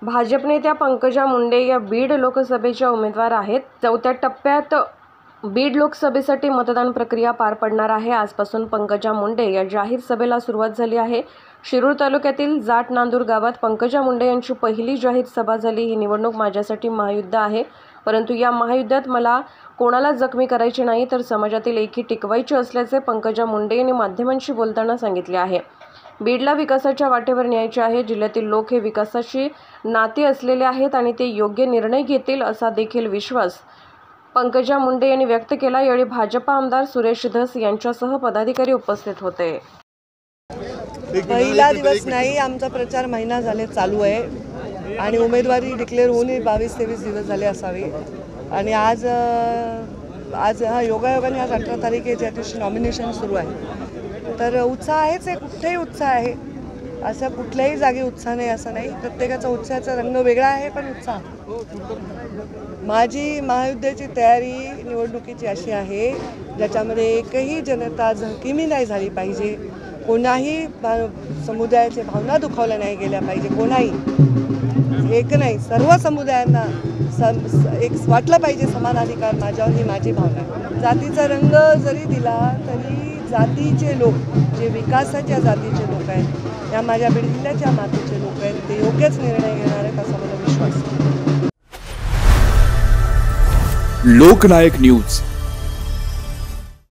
भाजप नेत्या पंकजा मुंडे या बीड लोकसभेच्या उमेदवार आहेत। चौथ्या टप्प्यात बीड लोकसभेसाठी मतदान प्रक्रिया पार पडणार आहे। आजपासून पंकजा मुंडे या जाहीर सभेला सुरुवात झाली आहे। शिरूर तालुक्यातील जाट नांदूर गावात पंकजा मुंडे यांची पहिली जाहीर सभा झाली। ही निवडणूक माझ्यासाठी महायुद्ध आहे, परंतु या महायुद्धात मला कोणाला जखमी करायचे नाही, तर समाजातील एकी टिकवायची असल्याचे पंकजा मुंडे यांनी माध्यमांशी बोलताना सांगितले आहे। बीडला विकासाच्या वाटेवर न्यायचे आहे। जिल्ह्यातील लोक हे विकासाशी नाते असलेले आहेत आणि ते योग्य निर्णय घेतील असा देखील विश्वास पंकजा मुंडे यांनी व्यक्त केला। यावेळी भाजपा आमदार सुरेश धस यांच्यासह पदाधिकारी उपस्थित होते। पहिला दिवस नाही, आमचा प्रचार महिना झाले चालू आहे आणि उमेदवारी डिक्लेअर होऊन 22-23 दिवस झाले असावे। आणि आज योगायोगाने आज 18 तारीख आहे, ज्या दिवशी नॉमिनेशन सुरू आहे। तर उत्साह आहेच आहे, कुठेही उत्साह आहे, असं कुठल्याही जागी उत्साह नाही असं नाही। प्रत्येकाचा उत्साहाचा रंग वेगळा आहे, पण उत्साह। माझी महायुद्धाची तयारी निवडणुकीची अशी आहे ज्याच्यामध्ये एकही जनता जखमी नाही झाली पाहिजे, कोणाही समुदायाच्या भावना दुखावल्या नाही गेल्या पाहिजे, कोणाही एक नाही, सर्व समुदायांना एक वाटलं पाहिजे समान अधिकार माझ्यावर, ही माझी भावना। जातीचा रंग जरी दिला तरी जातीचे लोक, जे विकासाच्या जातीचे लोक आहेत, या माझ्या बीड जिल्ह्याच्या मातीचे लोक आहेत, ते योग्यच निर्णय घेणार आहेत असा मला विश्वास आहे। लोकनायक न्यूज